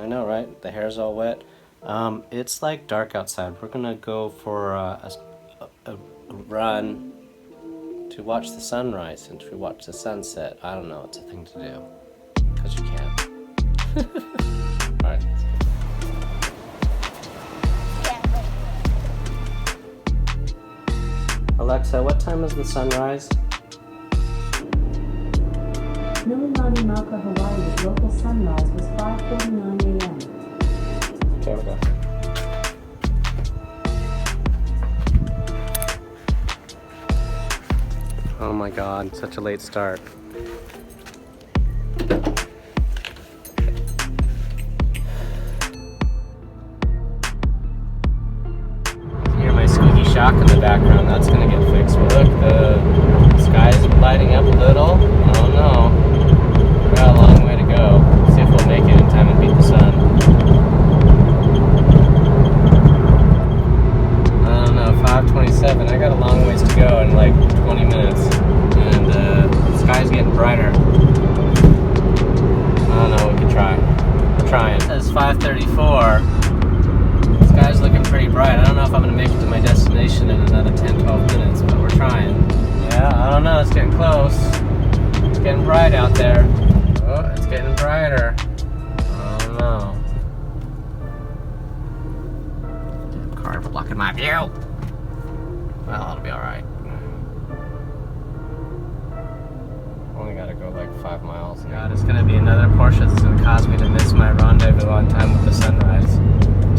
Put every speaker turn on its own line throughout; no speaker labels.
I know, right? The hair's all wet. It's like dark outside. We're gonna go for a run to watch the sunrise and to watch the sunset. I don't know, it's a thing to do. Because you can. Alright. Alexa, what time is the sunrise?
Mililani Mauka, Hawaii's local sunrise was 5:49 a.m.
Okay, we're done. Oh my god, such a late start. Hear my squeaky shock in the background, that's gonna get fixed. But look, the sky is lighting up a little. Oh no. We got a long way to go. See if we'll make it in time and beat the sun. I don't know, 5:27. I got a long ways to go in like 20 minutes. And the sky's getting brighter. I don't know, we could try. We're trying. It says 5:34. The sky's looking pretty bright. I don't know if I'm gonna make it to my destination in another 10-12 minutes, but we're trying. Yeah, I don't know, it's getting close. It's getting bright out there. Oh, it's getting brighter. I don't know. Damn car blocking my view. Well, it'll be alright. Only gotta go like 5 miles. God, it's gonna be another Porsche that's gonna cause me to miss my rendezvous on time with the sunrise.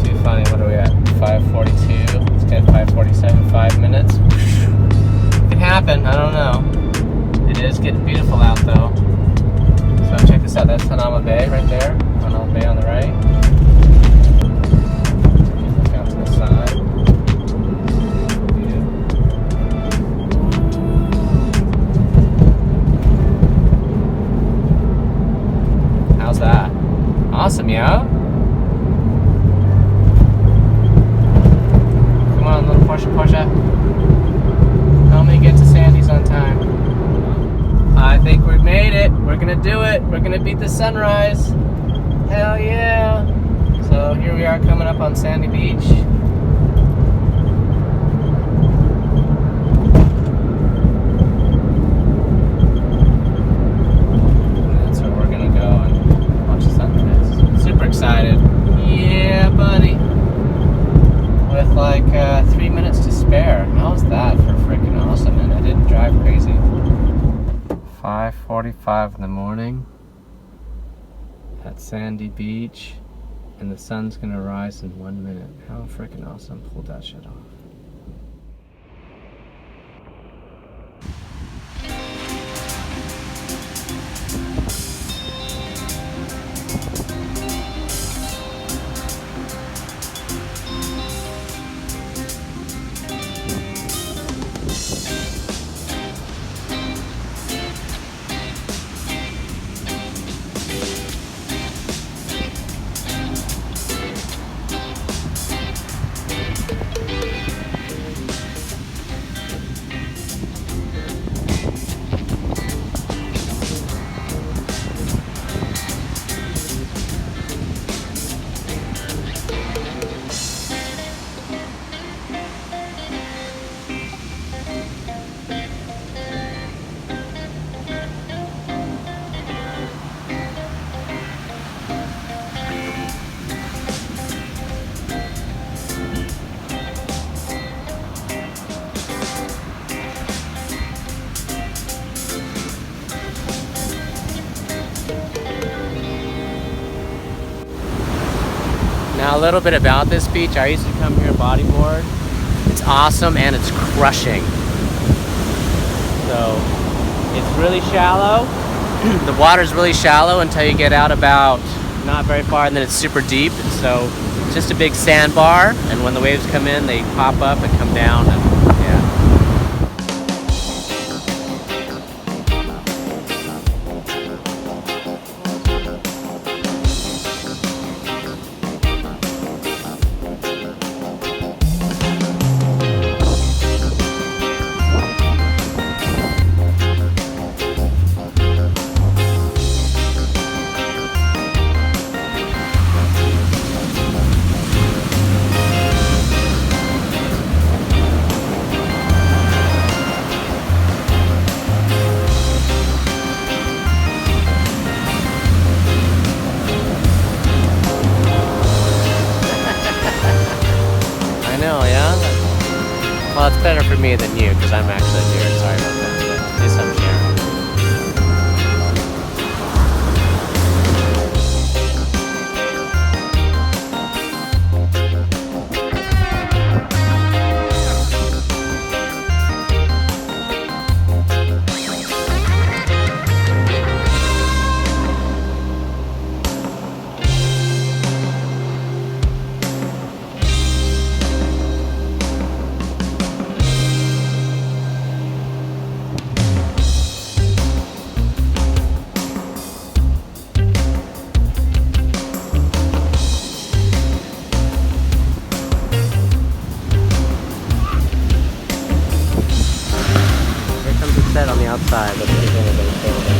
Too funny. What are we at? 5:42. Let's get 5:47. 5 minutes. It can happen. I don't know. It is getting beautiful out though. So check this out. That's Tanama Bay right there. Tanama Bay on the right. Look out to the side. How's that? Awesome, yeah? Come on, little Porsche. Help me get to Sandy's on time. I think we've made it. We're gonna do it. We're gonna beat the sunrise. Hell yeah. So here we are coming up on Sandy Beach. And that's where we're gonna go and watch the sunrise. Super excited. Yeah, buddy. With like 3 minutes to spare. How's that for freaking awesome? And I didn't drive crazy. 5:45 in the morning at Sandy Beach, and the sun's gonna rise in 1 minute. How freaking awesome. Pulled that shit off. Now a little bit about this beach. I used to come here bodyboard. It's awesome and it's crushing. So it's really shallow. The water's really shallow until you get out about not very far, and then it's super deep. So it's just a big sandbar, and when the waves come in, they pop up and come down. And yeah. Well, it's better for me than you because I'm actually a deer. Sorry about that. But at least I'm sharing. Set on the outside. Let's see if anybody's building.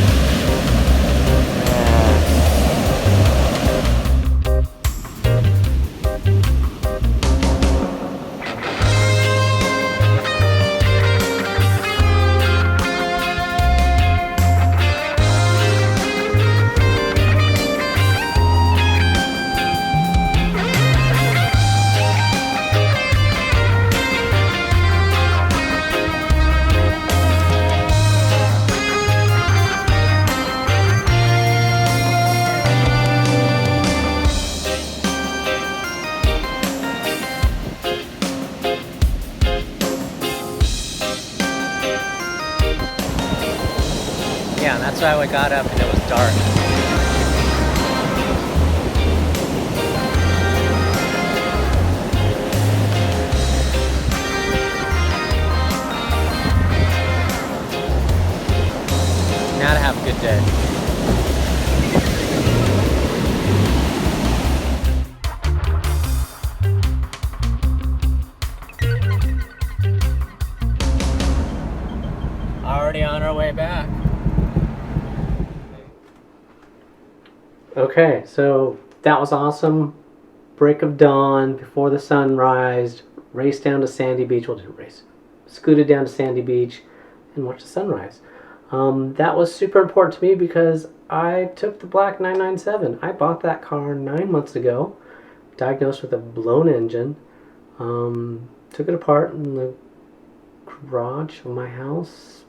Yeah, that's why we got up and it was dark. Now to have a good day. Already on our way back. Okay, so that was awesome. Break of dawn, before the sun rised, race down to Sandy Beach. Well, didn't race. Scooted down to Sandy Beach and watched the sunrise. That was super important to me because I took the black 997. I bought that car 9 months ago, diagnosed with a blown engine. Took it apart in the garage of my house,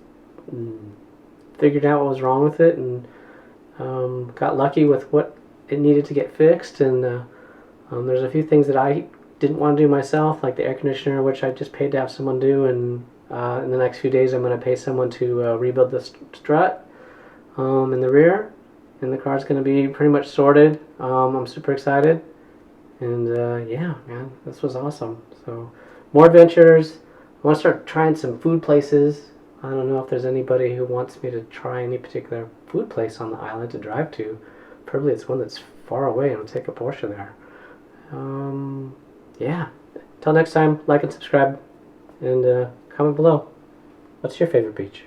figured out what was wrong with it, and got lucky with what it needed to get fixed. And there's a few things that I didn't want to do myself, like the air conditioner, which I just paid to have someone do, and in the next few days I'm going to pay someone to rebuild the strut in the rear, and the car's going to be pretty much sorted. I'm super excited, and yeah, man, this was awesome. So more adventures. I want to start trying some food places. I don't know if there's anybody who wants me to try any particular food place on the island to drive to. Probably it's one that's far away and I'll take a Porsche there. Yeah. Till next time, like and subscribe, and comment below. What's your favorite beach?